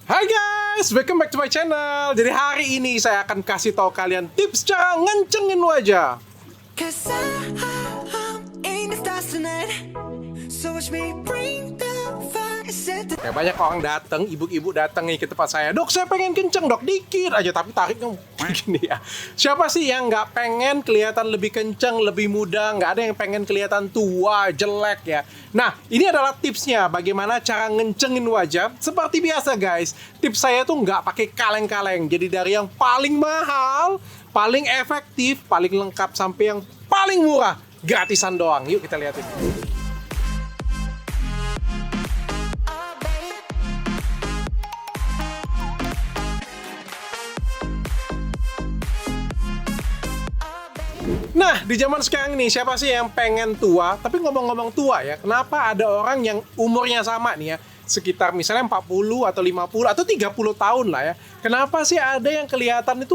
Hai guys, welcome back to my channel. Jadi hari ini saya akan kasih tahu kalian tips cara ngencengin wajah. Cause I'm in the stars tonight. So watch me bring the fire, set the Kayak banyak orang datang, ibu-ibu datang nih ke tempat saya. Dok, saya pengen kenceng dok, dikit aja tapi tariknya gini ya. Siapa sih yang nggak pengen kelihatan lebih kenceng, lebih muda? Nggak ada yang pengen kelihatan tua, jelek ya. Nah, ini adalah tipsnya bagaimana cara ngencengin wajah. Seperti biasa guys, tips saya tuh nggak pakai kaleng-kaleng. Jadi dari yang paling mahal, paling efektif, paling lengkap sampai yang paling murah, gratisan doang. Yuk kita lihatin. Nah, di zaman sekarang nih, siapa sih yang pengen tua? Tapi ngomong-ngomong tua ya, kenapa ada orang yang umurnya sama nih ya, sekitar misalnya 40 atau 50 atau 30 tahun lah ya. Kenapa sih ada yang kelihatan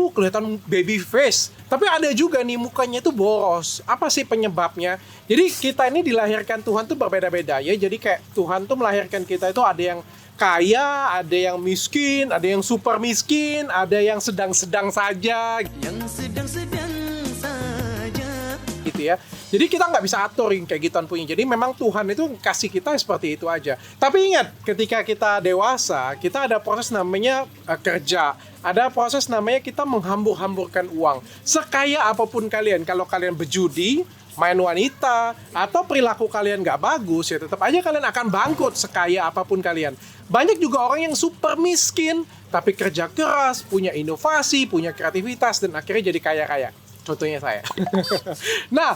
baby face? Tapi ada juga nih mukanya itu boros. Apa sih penyebabnya? Jadi kita ini dilahirkan Tuhan tuh berbeda-beda ya. Jadi kayak Tuhan tuh melahirkan kita itu ada yang kaya, ada yang miskin, ada yang super miskin, ada yang sedang-sedang saja. yang sedang-sedang saja. Gitu ya. Jadi kita nggak bisa atur yang kayak gituan punya. Jadi memang Tuhan itu kasih kita seperti itu aja. Tapi ingat, ketika kita dewasa, kita ada proses namanya kerja. Ada proses namanya kita menghambur-hamburkan uang. Sekaya apapun kalian, kalau kalian berjudi, main wanita, atau perilaku kalian nggak bagus, ya tetap aja kalian akan bangkrut sekaya apapun kalian. Banyak juga orang yang super miskin, tapi kerja keras, punya inovasi, punya kreativitas, dan akhirnya jadi kaya-kaya. Contohnya saya. Nah,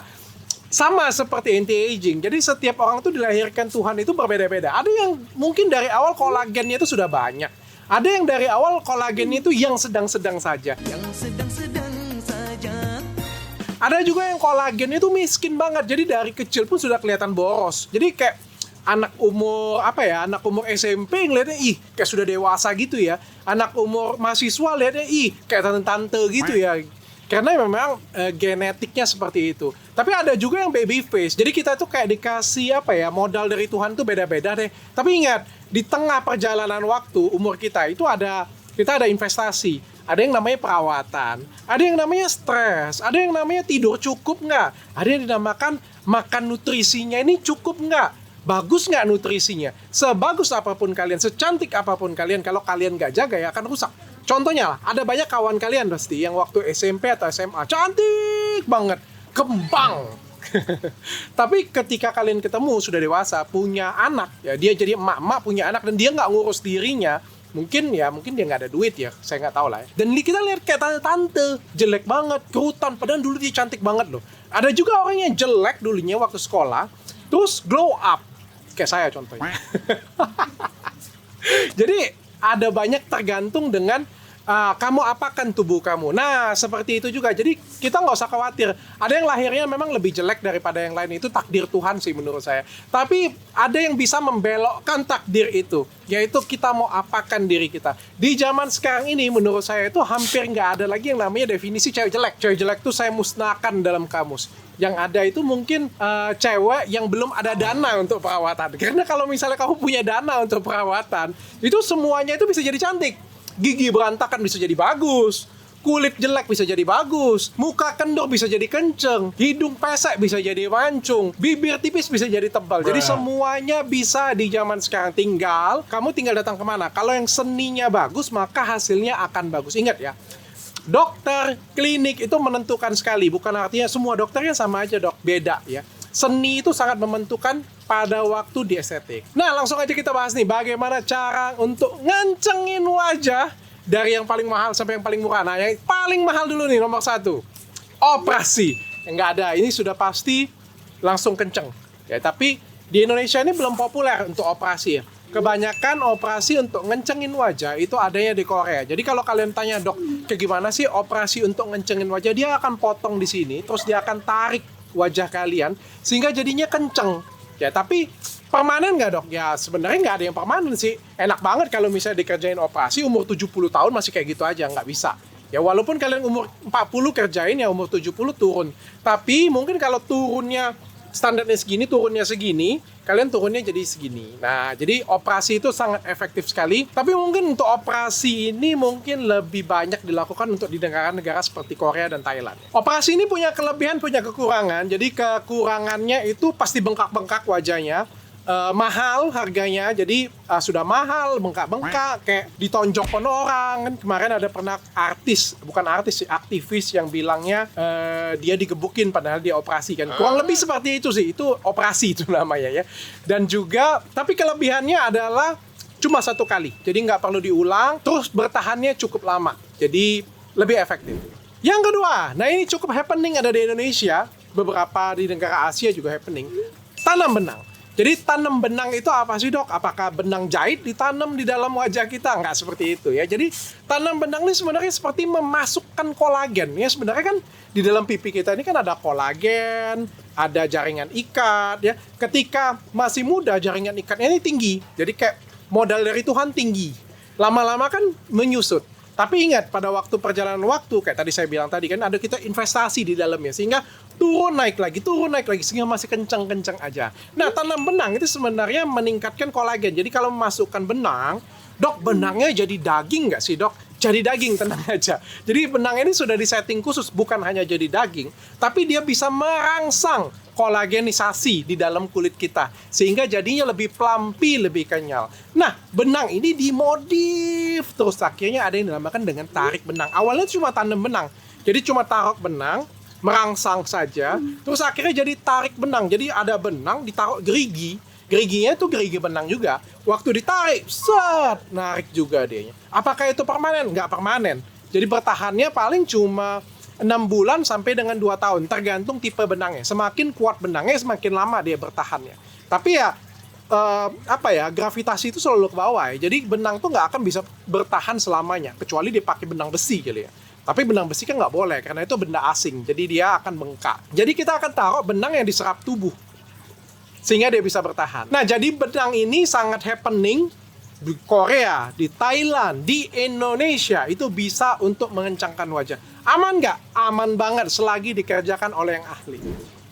sama seperti anti-aging. Jadi setiap orang tuh dilahirkan Tuhan itu berbeda-beda. Ada yang mungkin dari awal kolagennya itu sudah banyak. Ada yang dari awal kolagennya itu yang sedang-sedang saja. Yang sedang-sedang saja. Ada juga yang kolagennya itu miskin banget. Jadi dari kecil pun sudah kelihatan boros. Jadi kayak anak umur SMP ngeliatnya kayak sudah dewasa gitu ya. Anak umur mahasiswa lihatnya kayak tante-tante gitu ya. Karena memang genetiknya seperti itu. Tapi ada juga yang baby face. Jadi kita tuh kayak dikasih modal dari Tuhan tuh beda-beda deh. Tapi ingat, di tengah perjalanan waktu umur kita itu kita ada investasi. Ada yang namanya perawatan, ada yang namanya stres, ada yang namanya tidur cukup nggak, ada yang dinamakan makan nutrisinya ini cukup nggak, bagus nggak nutrisinya. Sebagus apapun kalian, secantik apapun kalian, kalau kalian nggak jaga ya akan rusak. Contohnya lah, ada banyak kawan kalian pasti yang waktu SMP atau SMA cantik banget, kembang. Tapi ketika kalian ketemu sudah dewasa, punya anak, ya dia jadi emak-emak punya anak dan dia nggak ngurus dirinya, mungkin dia nggak ada duit ya, saya nggak tahu lah ya. Dan kita lihat kayak tante-tante jelek banget, kerutan, padahal dulu dia cantik banget loh. Ada juga orang yang jelek dulunya waktu sekolah, terus glow up, kayak saya contohnya. Jadi ada banyak tergantung dengan kamu apakan tubuh kamu. Nah, seperti itu juga. Jadi kita nggak usah khawatir. Ada yang lahirnya memang lebih jelek daripada yang lain. Itu takdir Tuhan sih menurut saya. Tapi ada yang bisa membelokkan takdir itu. Yaitu kita mau apakan diri kita. Di zaman sekarang ini menurut saya itu hampir nggak ada lagi yang namanya definisi cewek jelek. Cewek jelek itu saya musnahkan dalam kamus. Yang ada itu mungkin cewek yang belum ada dana untuk perawatan. Karena kalau misalnya kamu punya dana untuk perawatan, itu semuanya itu bisa jadi cantik. Gigi berantakan bisa jadi bagus, kulit jelek bisa jadi bagus, muka kendor bisa jadi kenceng, hidung pesek bisa jadi mancung, bibir tipis bisa jadi tebal. Jadi semuanya bisa di zaman sekarang. Kamu tinggal datang kemana. Kalau yang seninya bagus, maka hasilnya akan bagus. Ingat ya, dokter, klinik itu menentukan sekali. Bukan artinya semua dokternya sama aja dok, beda ya. Seni itu sangat menentukan pada waktu di estetik. Nah, langsung aja kita bahas nih bagaimana cara untuk ngencengin wajah dari yang paling mahal sampai yang paling murah. Nah, yang paling mahal dulu nih, nomor 1. Operasi. Nggak ada, ini sudah pasti langsung kenceng. Ya, tapi di Indonesia ini belum populer untuk operasi ya. Kebanyakan operasi untuk ngencengin wajah itu adanya di Korea. Jadi kalau kalian tanya, dok, kayak gimana sih operasi untuk ngencengin wajah? Dia akan potong di sini, terus dia akan tarik wajah kalian sehingga jadinya kenceng. Ya, tapi permanen nggak dok? Ya sebenarnya nggak ada yang permanen sih. Enak banget kalau misalnya dikerjain operasi umur 70 tahun masih kayak gitu aja, nggak bisa. Ya walaupun kalian umur 40 kerjain ya umur 70 turun. Tapi mungkin kalau turunnya standarnya segini, turunnya segini, kalian turunnya jadi segini. Nah, jadi operasi itu sangat efektif sekali. Tapi mungkin untuk operasi ini mungkin lebih banyak dilakukan untuk di negara-negara seperti Korea dan Thailand. Operasi ini punya kelebihan, punya kekurangan. Jadi kekurangannya itu pasti bengkak-bengkak wajahnya. Mahal harganya, jadi sudah mahal, bengkak-bengkak, kayak ditonjok pun orang. Kan kemarin ada pernah aktivis yang bilangnya dia digebukin padahal dia operasi kan. Kurang lebih seperti itu sih, itu operasi itu namanya ya. Dan juga, tapi kelebihannya adalah cuma 1 kali, jadi nggak perlu diulang, terus bertahannya cukup lama, jadi lebih efektif. Yang kedua, nah ini cukup happening, ada di Indonesia, beberapa di negara Asia juga happening, tanam benang. Jadi tanam benang itu apa sih, Dok? Apakah benang jahit ditanam di dalam wajah kita? Nggak seperti itu ya. Jadi tanam benang ini sebenarnya seperti memasukkan kolagen. Ya sebenarnya kan di dalam pipi kita ini kan ada kolagen, ada jaringan ikat ya. Ketika masih muda jaringan ikatnya ini tinggi. Jadi kayak modal dari Tuhan tinggi. Lama-lama kan menyusut. Tapi ingat, pada waktu perjalanan waktu, kayak tadi saya bilang tadi kan, ada kita investasi di dalamnya. Sehingga turun naik lagi, sehingga masih kencang-kencang aja. Nah, tanam benang itu sebenarnya meningkatkan kolagen. Jadi kalau memasukkan benang, Dok, benangnya jadi daging nggak sih, Dok? Jadi daging, tenang aja. Jadi benang ini sudah disetting khusus, bukan hanya jadi daging, tapi dia bisa merangsang kolagenisasi di dalam kulit kita. Sehingga jadinya lebih plumpy, lebih kenyal. Nah, benang ini dimodif. Terus akhirnya ada yang dinamakan dengan tarik benang. Awalnya cuma tanam benang. Jadi cuma taruh benang, merangsang saja. Terus akhirnya jadi tarik benang. Jadi ada benang, ditaruh gerigi. Geriginya itu gerigi benang juga. Waktu ditarik, set, narik juga dianya. Apakah itu permanen? Nggak permanen. Jadi bertahannya paling cuma 6 bulan sampai dengan 2 tahun, tergantung tipe benangnya. Semakin kuat benangnya, semakin lama dia bertahannya. Tapi ya, gravitasi itu selalu ke bawah ya. Jadi benang tuh nggak akan bisa bertahan selamanya, kecuali dia pakai benang besi kali ya. Tapi benang besi kan nggak boleh, karena itu benda asing. Jadi dia akan bengkak. Jadi kita akan taruh benang yang diserap tubuh, sehingga dia bisa bertahan. Nah, jadi benang ini sangat happening di Korea, di Thailand, di Indonesia. Itu bisa untuk mengencangkan wajah. Aman nggak? Aman banget selagi dikerjakan oleh yang ahli.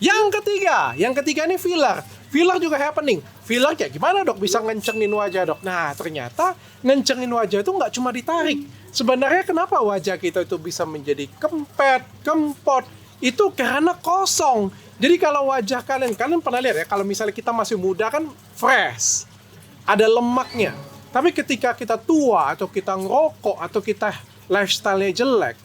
Yang ketiga ini filler. Filler juga happening. Filler kayak gimana, Dok, bisa ngencengin wajah, Dok? Nah, ternyata ngencengin wajah itu nggak cuma ditarik. Sebenarnya kenapa wajah kita itu bisa menjadi kempet, kempot? Itu karena kosong. Jadi kalau wajah kalian pernah lihat ya, kalau misalnya kita masih muda kan fresh, ada lemaknya. Tapi ketika kita tua, atau kita ngerokok, atau kita lifestyle-nya jelek,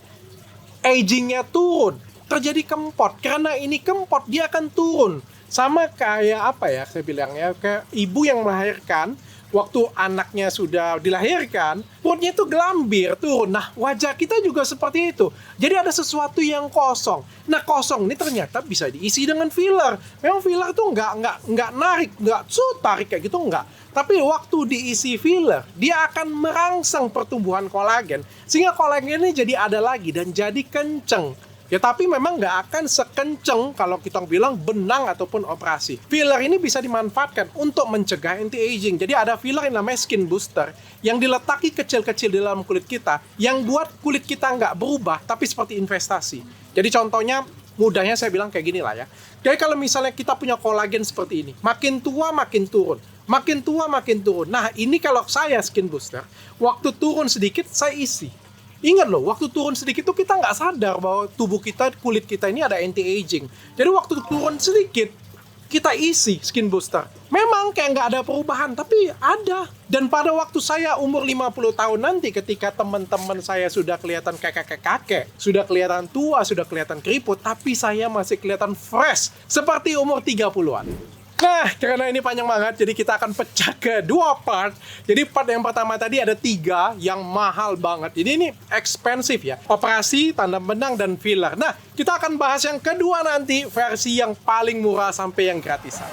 aging-nya turun, terjadi kempot. Karena ini kempot, dia akan turun. Sama kayak saya bilangnya, kayak ibu yang melahirkan, waktu anaknya sudah dilahirkan, perutnya itu gelambir, turun. Nah, wajah kita juga seperti itu. Jadi ada sesuatu yang kosong. Nah, kosong ini ternyata bisa diisi dengan filler. Memang filler tuh nggak narik, nggak tarik kayak gitu, nggak. Tapi waktu diisi filler, dia akan merangsang pertumbuhan kolagen. Sehingga kolagen ini jadi ada lagi dan jadi kenceng. Ya, tapi memang nggak akan sekenceng kalau kita bilang benang ataupun operasi. Filler ini bisa dimanfaatkan untuk mencegah anti-aging. Jadi ada filler yang namanya skin booster, yang diletaki kecil-kecil di dalam kulit kita, yang buat kulit kita nggak berubah, tapi seperti investasi. Jadi contohnya, mudahnya saya bilang kayak gini lah ya. Jadi kalau misalnya kita punya kolagen seperti ini, makin tua makin turun. Makin tua makin turun. Nah, ini kalau saya skin booster, waktu turun sedikit saya isi. Ingat loh, waktu turun sedikit tuh kita nggak sadar bahwa tubuh kita, kulit kita ini ada anti-aging. Jadi waktu turun sedikit, kita isi skin booster. Memang kayak nggak ada perubahan, tapi ada. Dan pada waktu saya umur 50 tahun nanti, ketika teman-teman saya sudah kelihatan kakek-kakek, sudah kelihatan tua, sudah kelihatan keriput, tapi saya masih kelihatan fresh, seperti umur 30-an. Nah, karena ini panjang banget, jadi kita akan pecah ke 2 part. Jadi part yang pertama tadi ada 3 yang mahal banget. Jadi ini expensive ya. Operasi, tanam benang, dan filler. Nah, kita akan bahas yang kedua nanti, versi yang paling murah sampai yang gratisan.